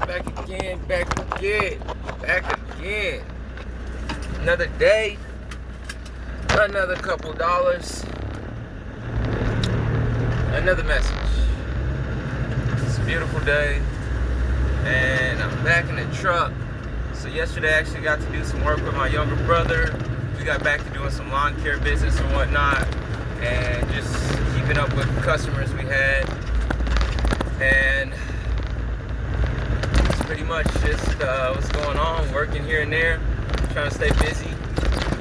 back again. Another day, another couple dollars, another message. It's a beautiful day, and I'm back in the truck. So yesterday I actually got to do some work with my younger brother. We got back to doing some lawn care business and whatnot, and just keeping up with customers we had. And it's pretty much just what's going on, working here and there, trying to stay busy,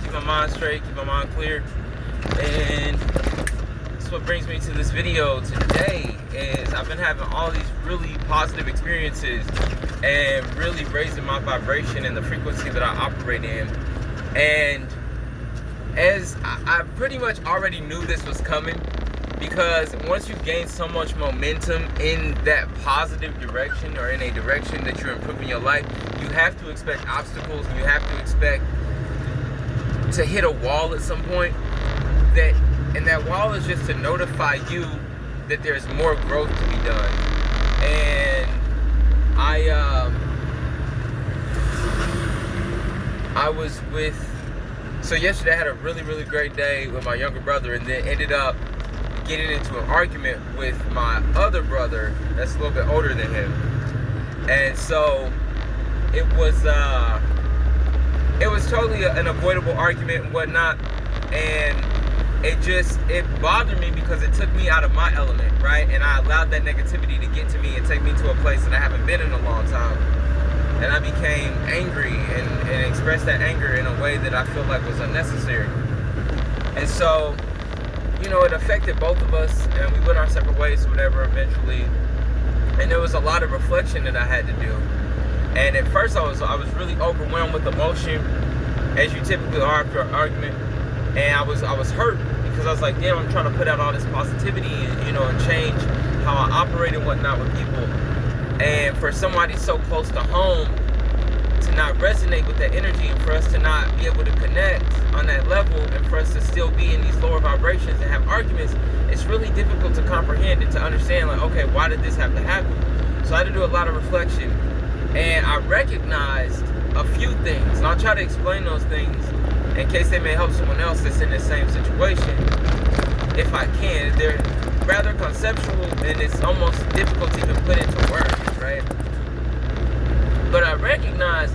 keep my mind straight, keep my mind clear. And that's what brings me to this video today. Is I've been having all these really positive experiences and really raising my vibration and the frequency that I operate in. And as I pretty much already knew this was coming, because once you gain so much momentum in that positive direction, or in a direction that you're improving your life, you have to expect obstacles. You have to expect to hit a wall at some point. And that wall is just to notify you that there's more growth to be done. And so yesterday I had a really, really great day with my younger brother, and then ended up getting into an argument with my other brother that's a little bit older than him. And so it was totally an avoidable argument and whatnot. And it bothered me because it took me out of my element, right? And I allowed that negativity to get to me and take me to a place that I haven't been in a long time. And I became angry and expressed that anger in a way that I feel like was unnecessary. And so, you know, it affected both of us, and we went our separate ways or whatever eventually. And there was a lot of reflection that I had to do. And at first I was really overwhelmed with emotion, as you typically are after an argument. And I was hurt, because I was like, damn, I'm trying to put out all this positivity and, you know, and change how I operate and whatnot with people. And for somebody so close to home to not resonate with that energy, and for us to not be able to connect on that level, and for us to still be in these lower vibrations and have arguments, it's really difficult to comprehend and to understand, like, okay, why did this have to happen? So I had to do a lot of reflection, and I recognized a few things, and I'll try to explain those things in case they may help someone else that's in the same situation, if I can. They're rather conceptual, and it's almost difficult to even put into words, right? But I recognized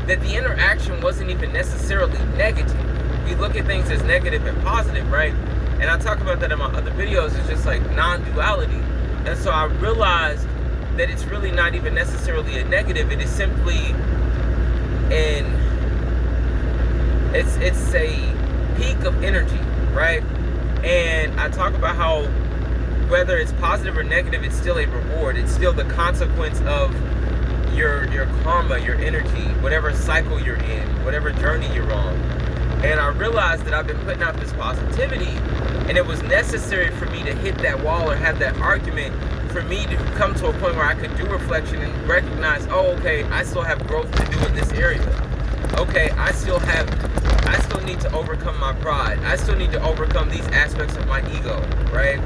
that the interaction wasn't even necessarily negative. We look at things as negative and positive, right? And I talk about that in my other videos. It's just like non-duality. And so I realized that it's really not even necessarily a negative. It is simply it's a peak of energy, right? And I talk about how whether it's positive or negative, it's still a reward. It's still the consequence of your karma, your energy, whatever cycle you're in, whatever journey you're on. And I realized that I've been putting out this positivity, and it was necessary for me to hit that wall or have that argument, for me to come to a point where I could do reflection and recognize, oh, okay, I still have growth to do in this area. Okay, I still need to overcome my pride. I still need to overcome these aspects of my ego, right?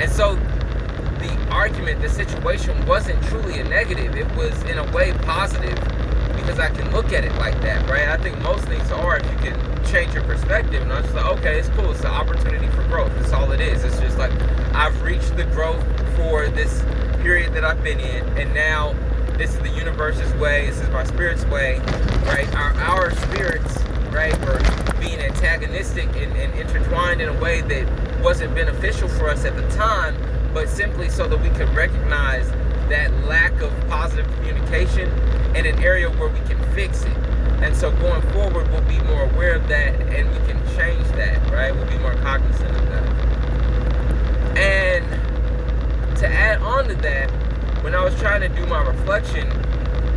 And so the argument, the situation wasn't truly a negative. It was in a way positive, because I can look at it like that, right? I think most things are, if you can change your perspective. And I'm just like, okay, it's cool. It's an opportunity for growth. That's all it is. It's just like, I've reached the growth for this period that I've been in, and now this is the universe's way. This is my spirit's way, right? Our spirits, right, were being antagonistic and intertwined in a way that wasn't beneficial for us at the time, but simply so that we could recognize that lack of positive communication in an area where we can fix it. And so going forward, we'll be more aware of that, and we can change that, right? We'll be more cognizant of that. And to add on to that, when I was trying to do my reflection,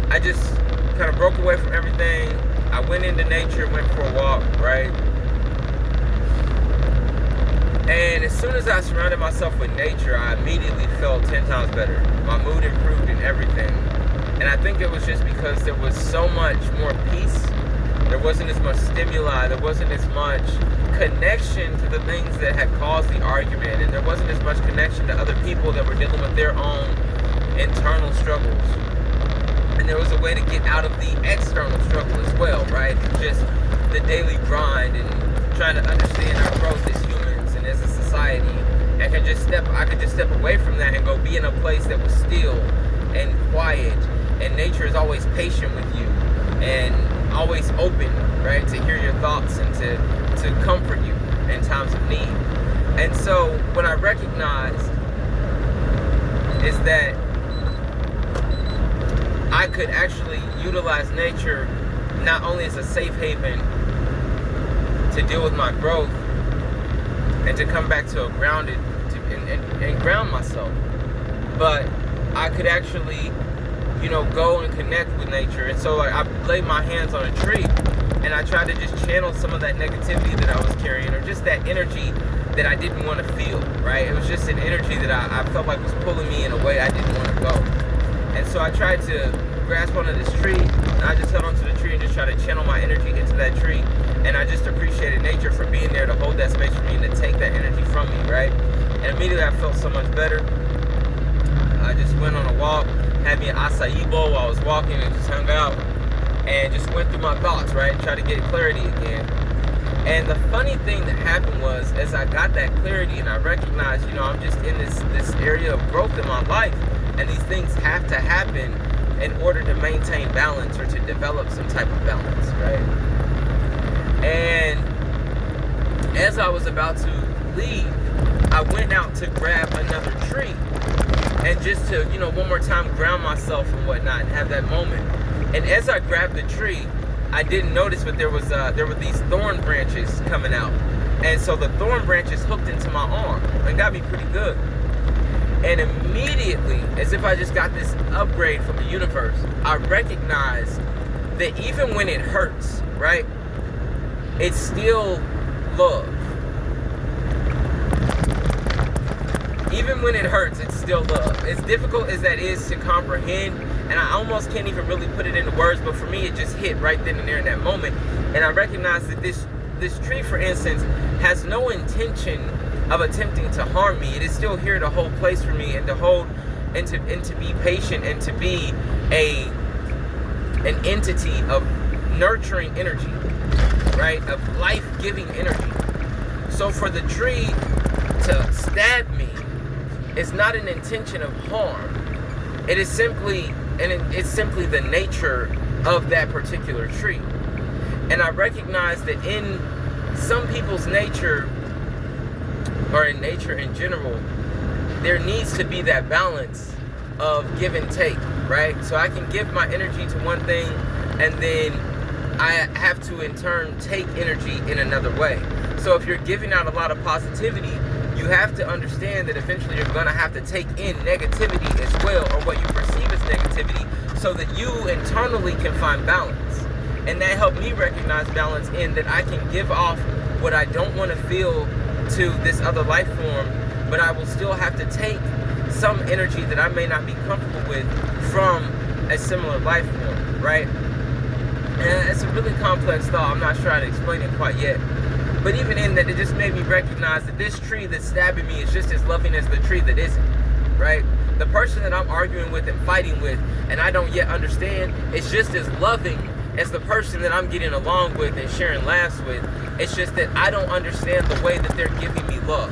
I just kind of broke away from everything. I went into nature, went for a walk, right? And as soon as I surrounded myself with nature, I immediately felt 10 times better. My mood improved and everything. And I think it was just because there was so much more peace. There wasn't as much stimuli. There wasn't as much connection to the things that had caused the argument. And there wasn't as much connection to other people that were dealing with their own internal struggles. And there was a way to get out of the external struggle as well, right? Just the daily grind and trying to understand our growth as humans and as a society. I could just step away from that and go be in a place that was still and quiet, and nature is always patient with you and always open, right, to hear your thoughts and to comfort you in times of need. And so what I recognized is that I could actually utilize nature not only as a safe haven to deal with my growth and to come back to a grounded and ground myself, but I could actually, go and connect with nature. And so I laid my hands on a tree and I tried to just channel some of that negativity that I was carrying, or just that energy that I didn't want to feel, right? It was just an energy that I felt like was pulling me in a way I didn't want to go. And so I tried to grasp onto this tree, and I just held onto the tree and just tried to channel my energy into that tree. And I just appreciated nature for being there to hold that space for me and to take that energy from me, right? And immediately I felt so much better. I just went on a walk, had me an acai bowl while I was walking, and just hung out and just went through my thoughts, right? Tried to get clarity again. And the funny thing that happened was, as I got that clarity and I recognized, I'm just in this area of growth in my life, and these things have to happen in order to maintain balance or to develop some type of balance, right? And as I was about to leave, I went out to grab another tree and just to, one more time ground myself and whatnot and have that moment. And as I grabbed the tree, I didn't notice, but there were these thorn branches coming out. And so the thorn branches hooked into my arm and got me pretty good. And immediately, as if I just got this upgrade from the universe, I recognized that even when it hurts, right, it's still love. Even when it hurts, it's still love. As difficult as that is to comprehend, and I almost can't even really put it into words, but for me, it just hit right then and there in that moment. And I recognized that this tree, for instance, has no intention of attempting to harm me. It is still here to hold place for me and to hold and to be patient and to be an entity of nurturing energy, right? Of life-giving energy. So for the tree to stab me, it's not an intention of harm. It is simply, it's simply the nature of that particular tree. And I recognize that in some people's nature, or in nature in general, there needs to be that balance of give and take, right? So I can give my energy to one thing, and then I have to in turn take energy in another way. So if you're giving out a lot of positivity, you have to understand that eventually you're going to have to take in negativity as well, or what you perceive as negativity, so that you internally can find balance. And that helped me recognize balance in that I can give off what I don't want to feel to this other life form, but I will still have to take some energy that I may not be comfortable with from a similar life form, right? And it's a really complex thought. I'm not sure how to explain it quite yet. But even in that, it just made me recognize that this tree that's stabbing me is just as loving as the tree that isn't, right? The person that I'm arguing with and fighting with, and I don't yet understand, is just as loving as the person that I'm getting along with and sharing laughs with. It's just that I don't understand the way that they're giving me love.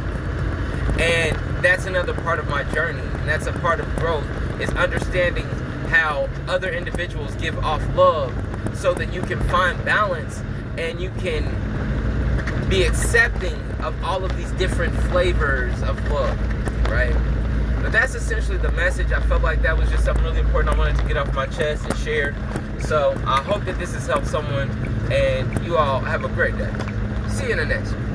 And that's another part of my journey, and that's a part of growth, is understanding how other individuals give off love so that you can find balance and you can be accepting of all of these different flavors of love, right? But that's essentially the message. I felt like that was just something really important I wanted to get off my chest and share. So I hope that this has helped someone, and you all have a great day. See you in the next one.